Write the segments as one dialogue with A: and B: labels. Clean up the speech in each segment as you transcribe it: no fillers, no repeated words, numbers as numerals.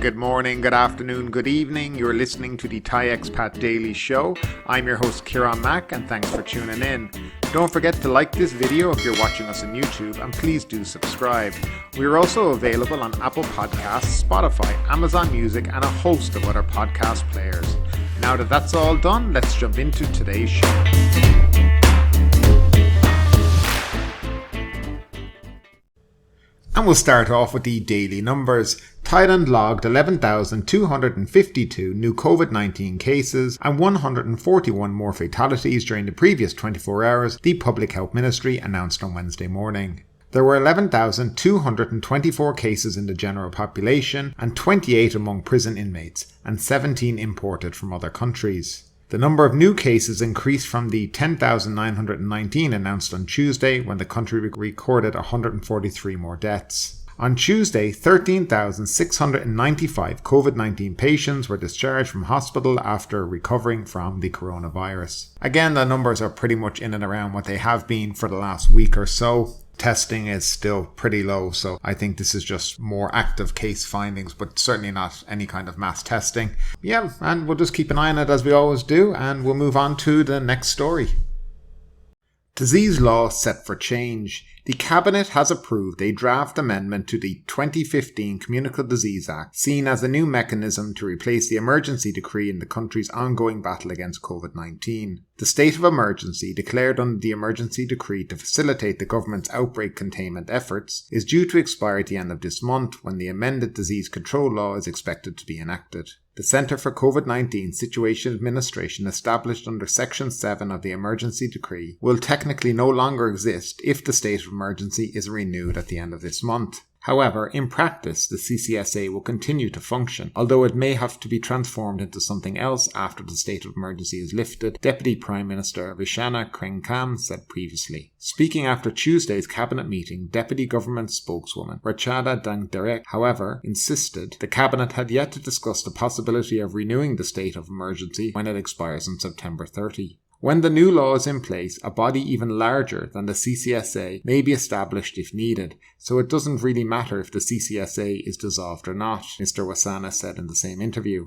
A: good morning, good afternoon, good evening. You're listening to the Thai Expat Daily Show. I'm your host Kieran Mack and thanks for tuning in. Don't forget to like this video if you're watching us on YouTube and please do subscribe. We're also available on Apple Podcasts, Spotify, Amazon Music and a host of other podcast players. Now that that's all done, let's jump into today's show. And we'll start off with the daily numbers. Thailand logged 11,252 new COVID-19 cases and 141 more fatalities during the previous 24 hours, the Public Health Ministry announced on Wednesday morning. There were 11,224 cases in the general population and 28 among prison inmates, and 17 imported from other countries. The number of new cases increased from the 10,919 announced on Tuesday when the country recorded 143 more deaths. On Tuesday, 13,695 COVID-19 patients were discharged from hospital after recovering from the coronavirus. Again, the numbers are pretty much in and around what they have been for the last week or so. Testing is still pretty low, so I think this is just more active case findings, but certainly not any kind of mass testing. Yeah, and we'll just keep an eye on it as we always do, and we'll move on to the next story. Disease law set for change. The Cabinet has approved a draft amendment to the 2015 Communicable Disease Act, seen as a new mechanism to replace the emergency decree in the country's ongoing battle against COVID-19. The state of emergency, declared under the emergency decree to facilitate the government's outbreak containment efforts, is due to expire at the end of this month when the amended disease control law is expected to be enacted. The Centre for COVID-19 Situation Administration, established under Section 7 of the Emergency Decree, will technically no longer exist if the state of emergency is renewed at the end of this month. However, in practice, the CCSA will continue to function, although it may have to be transformed into something else after the state of emergency is lifted, Deputy Prime Minister Vishana Krengkam said previously. Speaking after Tuesday's cabinet meeting, Deputy Government spokeswoman Rachada Dangderek, however, insisted the cabinet had yet to discuss the possibility of renewing the state of emergency when it expires on September 30. When the new law is in place, a body even larger than the CCSA may be established if needed, so it doesn't really matter if the CCSA is dissolved or not, Mr. Wasana said in the same interview.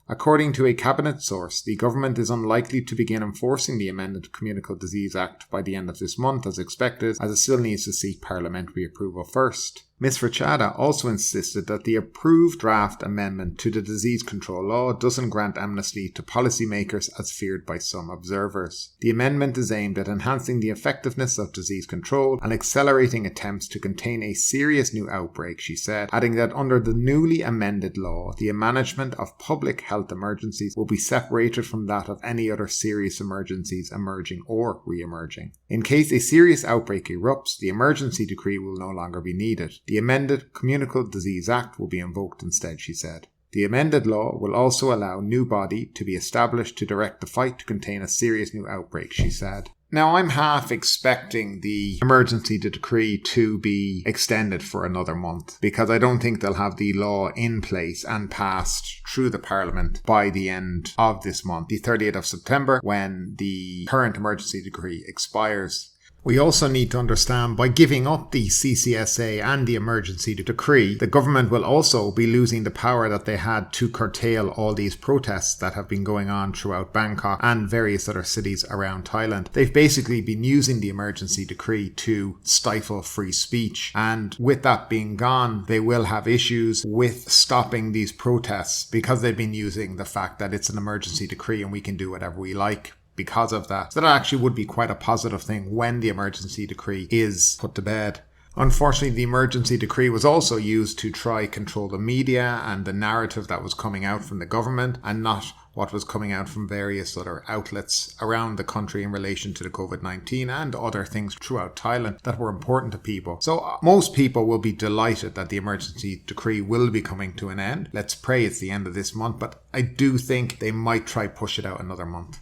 A: According to a cabinet source, the government is unlikely to begin enforcing the amended Communicable Disease Act by the end of this month as expected, as it still needs to seek parliamentary approval first. Ms. Rachada also insisted that the approved draft amendment to the disease control law doesn't grant amnesty to policymakers as feared by some observers. The amendment is aimed at enhancing the effectiveness of disease control and accelerating attempts to contain a serious new outbreak, she said, adding that under the newly amended law, the management of public health emergencies will be separated from that of any other serious emergencies emerging or re-emerging. In case a serious outbreak erupts, the emergency decree will no longer be needed. The amended Communicable Disease Act will be invoked instead, she said. The amended law will also allow a new body to be established to direct the fight to contain a serious new outbreak, she said. Now, I'm half expecting the emergency decree to be extended for another month because I don't think they'll have the law in place and passed through the Parliament by the end of this month, the 30th of September, when the current emergency decree expires. We also need to understand by giving up the CCSA and the emergency decree, the government will also be losing the power that they had to curtail all these protests that have been going on throughout Bangkok and various other cities around Thailand. They've basically been using the emergency decree to stifle free speech, and with that being gone, they will have issues with stopping these protests because they've been using the fact that it's an emergency decree and we can do whatever we like. Because of that. So that actually would be quite a positive thing when the emergency decree is put to bed. Unfortunately, the emergency decree was also used to try control the media and the narrative that was coming out from the government and not what was coming out from various other outlets around the country in relation to the COVID-19 and other things throughout Thailand that were important to people. So most people will be delighted that the emergency decree will be coming to an end. Let's pray it's the end of this month, but I do think they might try push it out another month.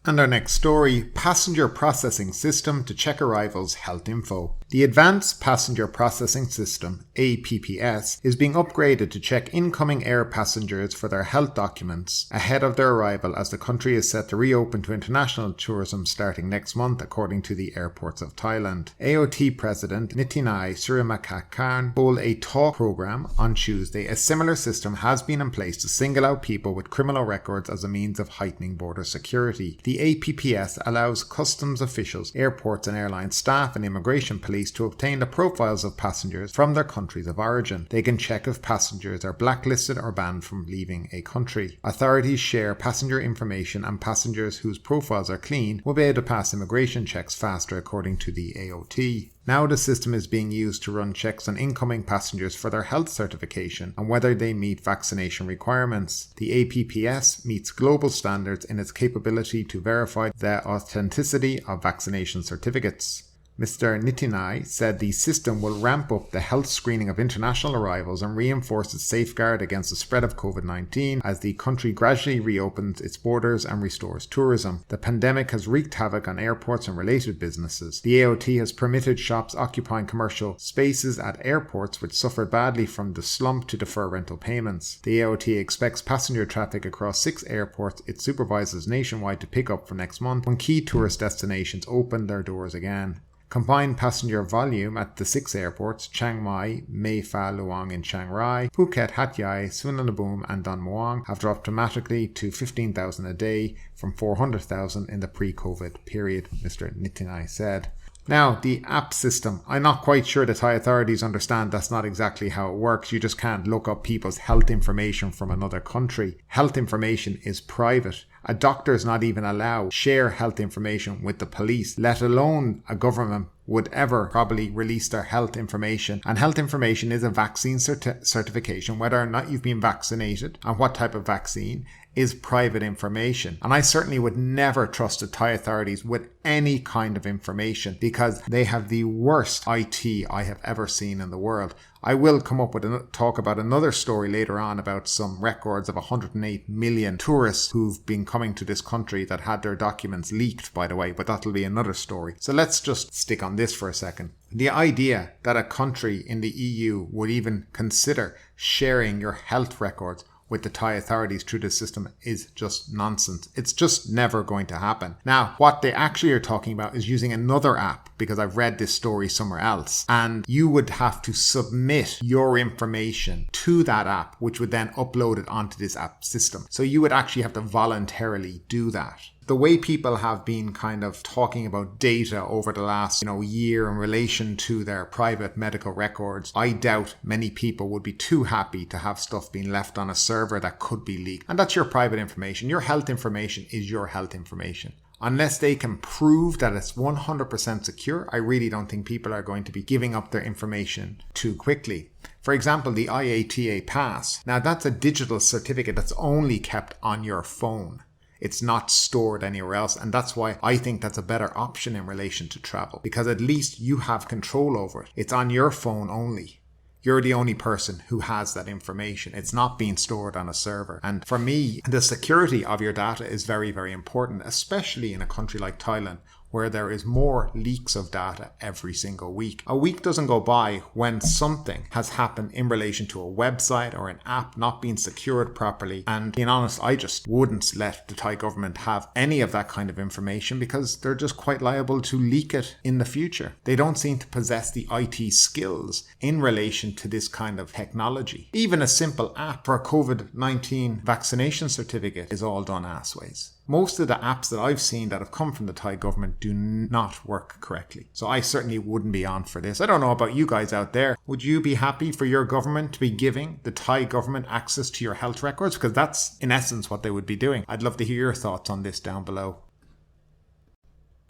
A: And our next story, Passenger Processing System to check arrivals' health info. The Advanced Passenger Processing System, APPS, is being upgraded to check incoming air passengers for their health documents ahead of their arrival, as the country is set to reopen to international tourism starting next month, according to the Airports of Thailand. AOT President Nitinai Surimakakkarn told a talk program on Tuesday a similar system has been in place to single out people with criminal records as a means of heightening border security. The APPS allows customs officials, airports and airline staff and immigration police to obtain the profiles of passengers from their countries of origin. They can check if passengers are blacklisted or banned from leaving a country. Authorities share passenger information, and passengers whose profiles are clean will be able to pass immigration checks faster, according to the AOT. Now the system is being used to run checks on incoming passengers for their health certification and whether they meet vaccination requirements. The APPS meets global standards in its capability to verify the authenticity of vaccination certificates. Mr. Nitinai said the system will ramp up the health screening of international arrivals and reinforce its safeguard against the spread of COVID-19 as the country gradually reopens its borders and restores tourism. The pandemic has wreaked havoc on airports and related businesses. The AOT has permitted shops occupying commercial spaces at airports which suffered badly from the slump to defer rental payments. The AOT expects passenger traffic across 6 airports it supervises nationwide to pick up for next month when key tourist destinations open their doors again. Combined passenger volume at the 6 airports, Chiang Mai, Mae Pha Luang in Chiang Rai, Phuket, Hat Yai, Suvarnabhumi and Don Muang have dropped dramatically to 15,000 a day from 400,000 in the pre-COVID period, Mr. Nitinai said. Now, the app system, I'm not quite sure the Thai authorities understand that's not exactly how it works. You just can't look up people's health information from another country. Health information is private. A doctor is not even allowed to share health information with the police, let alone a government would ever probably release their health information. And health information is a vaccine certification, whether or not you've been vaccinated and what type of vaccine is private information. And I certainly would never trust the Thai authorities with any kind of information because they have the worst IT I have ever seen in the world. I will come up with talk about another story later on about some records of 108 million tourists who've been coming to this country that had their documents leaked, by the way, but that'll be another story. So let's just stick on this for a second. The idea that a country in the EU would even consider sharing your health records with the Thai authorities through this system is just nonsense. It's just never going to happen. Now, what they actually are talking about is using another app, because I've read this story somewhere else, and you would have to submit your information to that app, which would then upload it onto this app system. So you would actually have to voluntarily do that. The way people have been kind of talking about data over the last, year in relation to their private medical records, I doubt many people would be too happy to have stuff being left on a server that could be leaked. And that's your private information. Your health information is your health information. Unless they can prove that it's 100% secure, I really don't think people are going to be giving up their information too quickly. For example, the IATA Pass. Now, that's a digital certificate that's only kept on your phone. It's not stored anywhere else, and that's why I think that's a better option in relation to travel, because at least you have control over it. It's on your phone only. You're the only person who has that information. It's not being stored on a server. And for me, the security of your data is very, very important, especially in a country like Thailand, where there is more leaks of data every single week. A week doesn't go by when something has happened in relation to a website or an app not being secured properly. And being honest, I just wouldn't let the Thai government have any of that kind of information because they're just quite liable to leak it in the future. They don't seem to possess the IT skills in relation to this kind of technology. Even a simple app for a COVID-19 vaccination certificate is all done assways. Most of the apps that I've seen that have come from the Thai government do not work correctly. So I certainly wouldn't be on for this. I don't know about you guys out there. Would you be happy for your government to be giving the Thai government access to your health records? Because that's in essence what they would be doing. I'd love to hear your thoughts on this down below.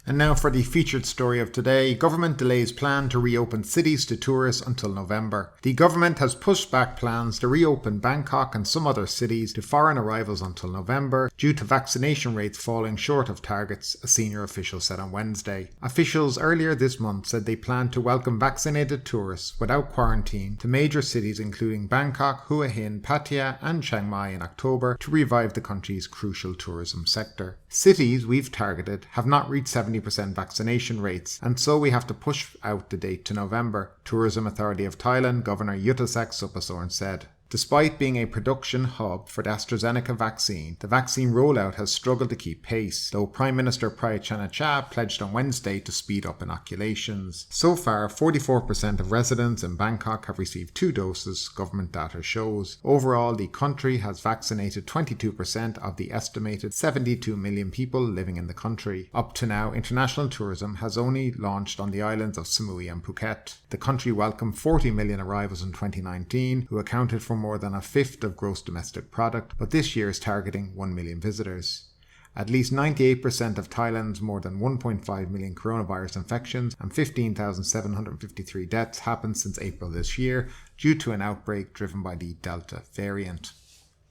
A: And now for the featured story of today. Government delays plan to reopen cities to tourists until November. The government has pushed back plans to reopen Bangkok and some other cities to foreign arrivals until November due to vaccination rates falling short of targets, a senior official said on Wednesday. Officials earlier this month said they plan to welcome vaccinated tourists without quarantine to major cities including Bangkok, Hua Hin, Pattaya and Chiang Mai in October to revive the country's crucial tourism sector. Cities we've targeted have not reached 70% vaccination rates, and so we have to push out the date to November, Tourism Authority of Thailand Governor Yuttasak Supasorn said. Despite being a production hub for the AstraZeneca vaccine, the vaccine rollout has struggled to keep pace, though Prime Minister Prayut Chan-o-cha pledged on Wednesday to speed up inoculations. So far, 44% of residents in Bangkok have received 2 doses, government data shows. Overall, the country has vaccinated 22% of the estimated 72 million people living in the country. Up to now, international tourism has only launched on the islands of Samui and Phuket. The country welcomed 40 million arrivals in 2019, who accounted for more than a fifth of gross domestic product, but this year is targeting 1 million visitors. At least 98% of Thailand's more than 1.5 million coronavirus infections and 15,753 deaths happened since April this year due to an outbreak driven by the Delta variant.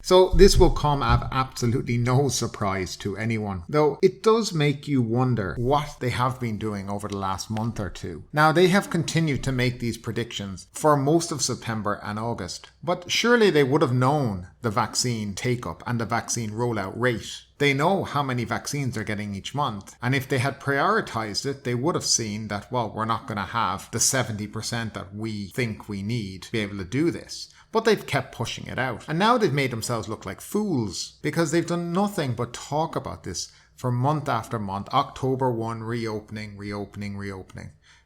A: So this will come as absolutely no surprise to anyone, though it does make you wonder what they have been doing over the last month or two. Now, they have continued to make these predictions for most of September and August, but surely they would have known the vaccine take-up and the vaccine rollout rate. They know how many vaccines they're getting each month, and if they had prioritized it, they would have seen that, well, we're not going to have the 70% that we think we need to be able to do this. But they've kept pushing it out. And now they've made themselves look like fools because they've done nothing but talk about this for month after month. October 1, reopening.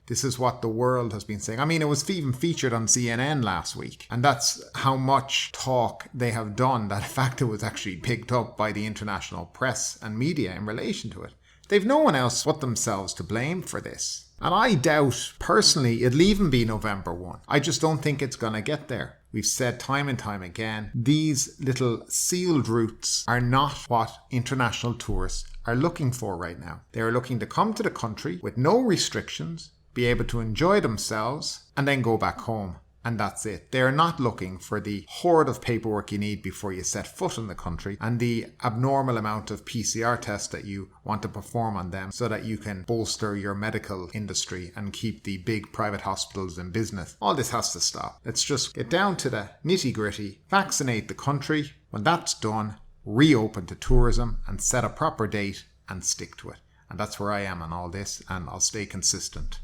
A: This is what the world has been saying. I mean, it was even featured on CNN last week. And that's how much talk they have done, that in fact it was actually picked up by the international press and media in relation to it. They've no one else but themselves to blame for this. And I doubt, personally, it'll even be November 1. I just don't think it's going to get there. We've said time and time again, these little sealed routes are not what international tourists are looking for right now. They are looking to come to the country with no restrictions, be able to enjoy themselves, and then go back home. And that's it. They are not looking for the horde of paperwork you need before you set foot in the country and the abnormal amount of PCR tests that you want to perform on them so that you can bolster your medical industry and keep the big private hospitals in business. All this has to stop. Let's just get down to the nitty-gritty, vaccinate the country. When that's done, reopen to tourism and set a proper date and stick to it. And that's where I am on all this, and I'll stay consistent.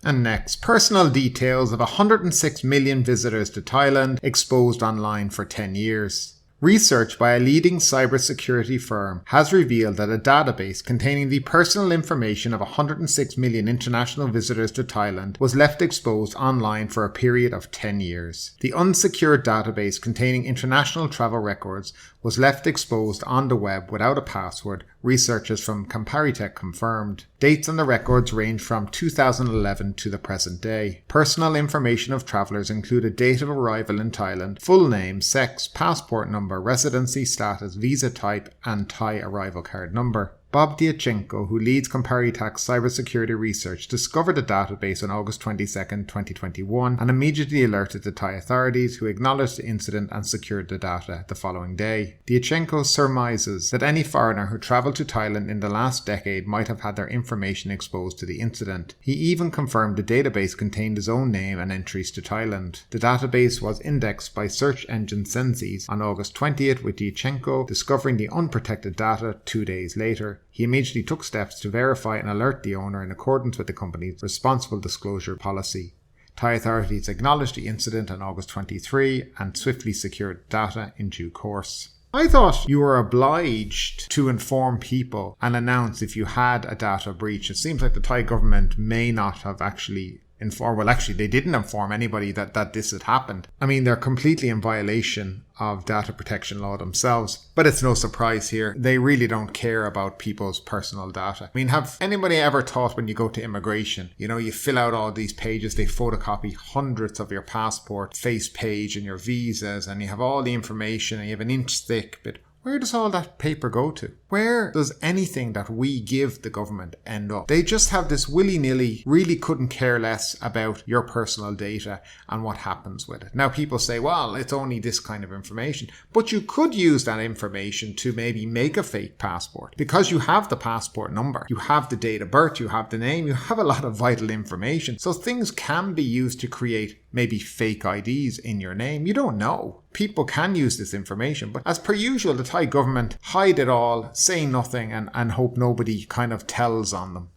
A: And next, personal details of 106 million visitors to Thailand exposed online for 10 years. Research by a leading cybersecurity firm has revealed that a database containing the personal information of 106 million international visitors to Thailand was left exposed online for a period of 10 years. The unsecured database containing international travel records was left exposed on the web without a password, researchers from Comparitech confirmed. Dates on the records range from 2011 to the present day. Personal information of travellers included date of arrival in Thailand, full name, sex, passport number, residency status, visa type, and Thai arrival card number. Bob Diachenko, who leads Comparitech's cybersecurity research, discovered the database on August 22, 2021 and immediately alerted the Thai authorities, who acknowledged the incident and secured the data the following day. Diachenko surmises that any foreigner who travelled to Thailand in the last decade might have had their information exposed to the incident. He even confirmed the database contained his own name and entries to Thailand. The database was indexed by search engine Sensis on August 20th, with Diachenko discovering the unprotected data 2 days later. He immediately took steps to verify and alert the owner in accordance with the company's responsible disclosure policy. Thai authorities acknowledged the incident on August 23 and swiftly secured data in due course. I thought you were obliged to inform people and announce if you had a data breach. It seems like the Thai government may not have actually they didn't inform anybody that this had happened. I mean, they're completely in violation of data protection law themselves, but it's no surprise here. They really don't care about people's personal data. I mean, have anybody ever thought when you go to immigration, you fill out all these pages, they photocopy hundreds of your passport face page and your visas, and you have all the information and you have an inch thick, but Where does all that paper go to? Where does anything that we give the government end up? They just have this willy-nilly, really couldn't care less about your personal data and what happens with it. Now people say, well, it's only this kind of information. But you could use that information to maybe make a fake passport. Because you have the passport number, you have the date of birth, you have the name, you have a lot of vital information. So things can be used to create maybe fake IDs in your name. You don't know. People can use this information, but as per usual, the Thai government hide it all, say nothing, and hope nobody kind of tells on them.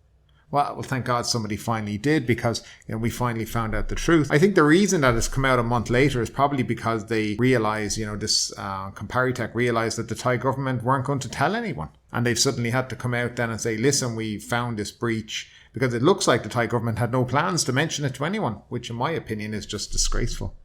A: Well, thank God somebody finally did, because we finally found out the truth. I think the reason that it's come out a month later is probably because they realised, this Comparitech realised that the Thai government weren't going to tell anyone. And they've suddenly had to come out then and say, listen, we found this breach, because it looks like the Thai government had no plans to mention it to anyone, which in my opinion is just disgraceful.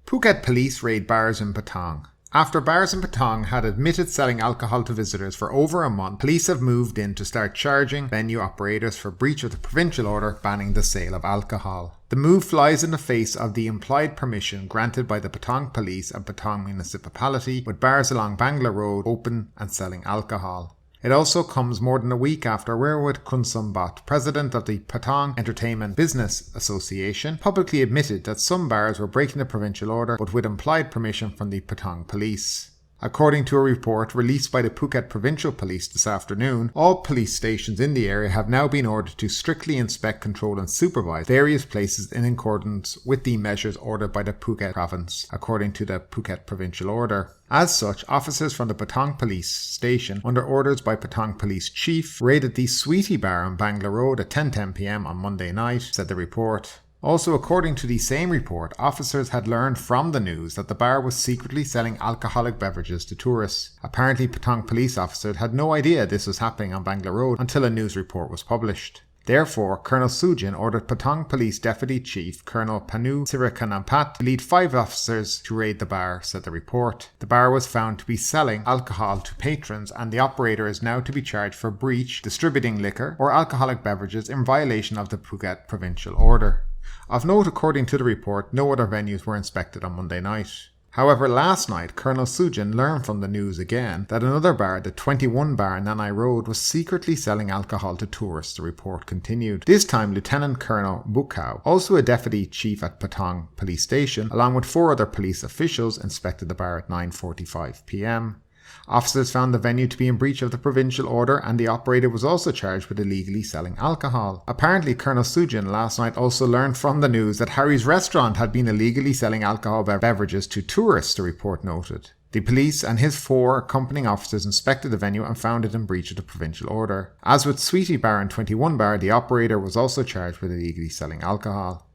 A: Phuket police raid bars in Patong. After bars in Patong had admitted selling alcohol to visitors for over a month, police have moved in to start charging venue operators for breach of the provincial order banning the sale of alcohol. The move flies in the face of the implied permission granted by the Patong Police and Patong Municipality, with bars along Bangla Road open and selling alcohol. It also comes more than a week after Werewit Kunsumbat, president of the Patong Entertainment Business Association, publicly admitted that some bars were breaking the provincial order, but with implied permission from the Patong Police. According to a report released by the Phuket Provincial Police this afternoon, all police stations in the area have now been ordered to strictly inspect, control and supervise various places in accordance with the measures ordered by the Phuket province, according to the Phuket Provincial Order. As such, officers from the Patong Police Station, under orders by Patong Police Chief, raided the Sweetie Bar on Bangla Road at 10:10 p.m. on Monday night, said the report. Also, according to the same report, officers had learned from the news that the bar was secretly selling alcoholic beverages to tourists. Apparently, Patong police officers had no idea this was happening on Bangla Road until a news report was published. Therefore, Colonel Sujin ordered Patong Police Deputy Chief Colonel Panu Sirakanampat to lead 5 officers to raid the bar, said the report. The bar was found to be selling alcohol to patrons, and the operator is now to be charged for breach, distributing liquor or alcoholic beverages in violation of the Phuket Provincial Order. Of note, according to the report, no other venues were inspected on Monday night. However, last night, Colonel Sujin learned from the news again that another bar, the 21 Bar on Nanai Road, was secretly selling alcohol to tourists, the report continued. This time, Lieutenant Colonel Bukhao, also a deputy chief at Patong Police Station, along with 4 other police officials, inspected the bar at 9:45 p.m. Officers found the venue to be in breach of the provincial order, and the operator was also charged with illegally selling alcohol. Apparently, Colonel Sujin last night also learned from the news that Harry's restaurant had been illegally selling alcohol beverages to tourists, the report noted. The police and his 4 accompanying officers inspected the venue and found it in breach of the provincial order. As with Sweetie Bar and 21 Bar, the operator was also charged with illegally selling alcohol.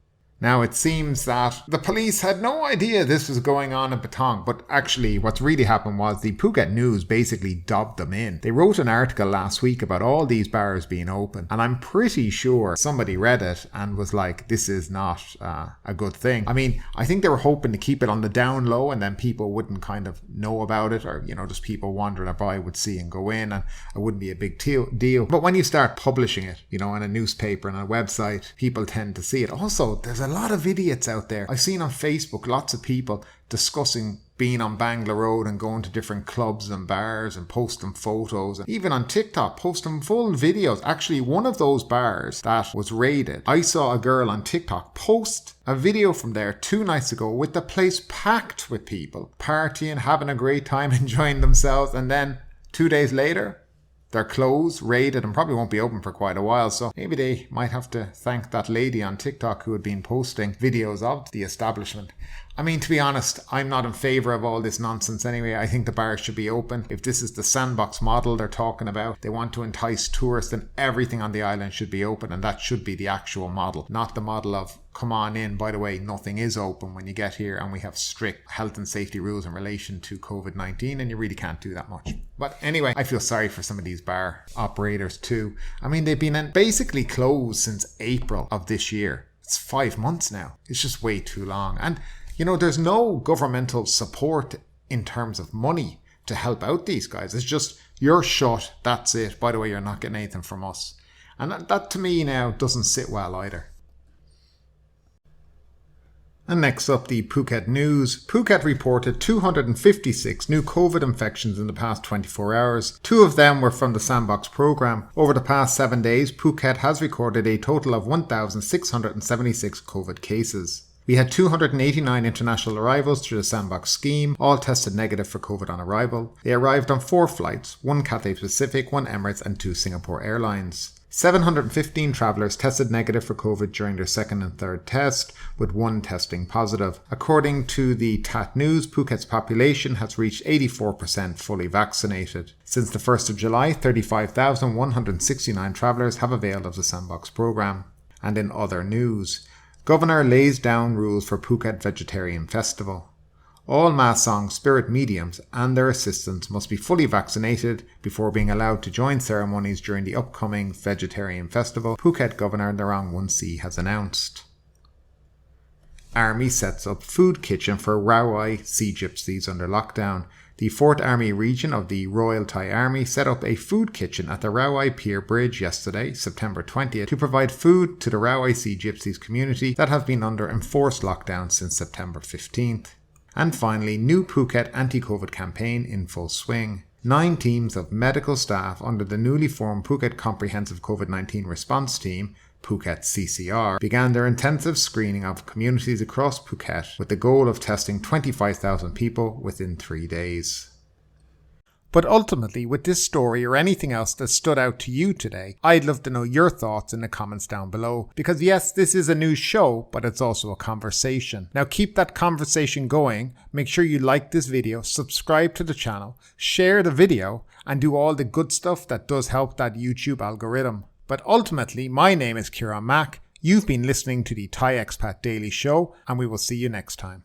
A: Now, it seems that the police had no idea this was going on in Patong, but actually what's really happened was the Phuket News basically dobbed them in. They wrote an article last week about all these bars being open, and I'm pretty sure somebody read it and was like, this is not a good thing. I mean, I think they were hoping to keep it on the down low, and then people wouldn't kind of know about it, or, just people wandering by would see and go in, and it wouldn't be a big deal. But when you start publishing it, in a newspaper and a website, people tend to see it. Also, there's a lot of idiots out there. I've seen on Facebook lots of people discussing being on Bangla Road and going to different clubs and bars and posting photos, and even on TikTok posting full videos. Actually, one of those bars that was raided, I saw a girl on TikTok post a video from there 2 nights ago with the place packed with people partying, having a great time, enjoying themselves, and then 2 days later they're closed, raided, and probably won't be open for quite a while. So maybe they might have to thank that lady on TikTok who had been posting videos of the establishment. I mean, to be honest, I'm not in favour of all this nonsense anyway. I think the bars should be open. If this is the sandbox model they're talking about, they want to entice tourists, then everything on the island should be open, and that should be the actual model, not the model of, come on in, by the way, nothing is open when you get here, and we have strict health and safety rules in relation to COVID-19, and you really can't do that much. But anyway, I feel sorry for some of these bar operators too. I mean, they've been basically closed since April of this year. It's 5 months now. It's just way too long. And there's no governmental support in terms of money to help out these guys. It's just, you're shut, that's it. By the way, you're not getting anything from us. And that to me now doesn't sit well either. And next up, the Phuket news. Phuket reported 256 new COVID infections in the past 24 hours. 2 of them were from the sandbox program. Over the past 7 days, Phuket has recorded a total of 1,676 COVID cases. We had 289 international arrivals through the sandbox scheme, all tested negative for COVID on arrival. They arrived on 4 flights, 1 Cathay Pacific, 1 Emirates and 2 Singapore Airlines. 715 travellers tested negative for COVID during their second and third test, with 1 testing positive. According to the TAT News, Phuket's population has reached 84% fully vaccinated. Since the 1st of July, 35,169 travellers have availed of the sandbox programme. And in other news, Governor lays down rules for Phuket Vegetarian Festival. All Masong spirit mediums and their assistants must be fully vaccinated before being allowed to join ceremonies during the upcoming Vegetarian Festival, Phuket Governor Narong Wonsi has announced. Army sets up food kitchen for Rawai Sea Gypsies under lockdown. The 4th Army Region of the Royal Thai Army set up a food kitchen at the Rawai Pier Bridge yesterday, September 20th, to provide food to the Rawai Sea Gypsies community that have been under enforced lockdown since September 15th. And finally, new Phuket anti-COVID campaign in full swing. 9 teams of medical staff under the newly formed Phuket Comprehensive COVID-19 Response Team, Phuket CCR, began their intensive screening of communities across Phuket with the goal of testing 25,000 people within 3 days. But ultimately, with this story or anything else that stood out to you today, I'd love to know your thoughts in the comments down below. Because yes, this is a news show, but it's also a conversation. Now keep that conversation going, make sure you like this video, subscribe to the channel, share the video, and do all the good stuff that does help that YouTube algorithm. But ultimately, my name is Kieran Mack, you've been listening to the Thai Expat Daily Show, and we will see you next time.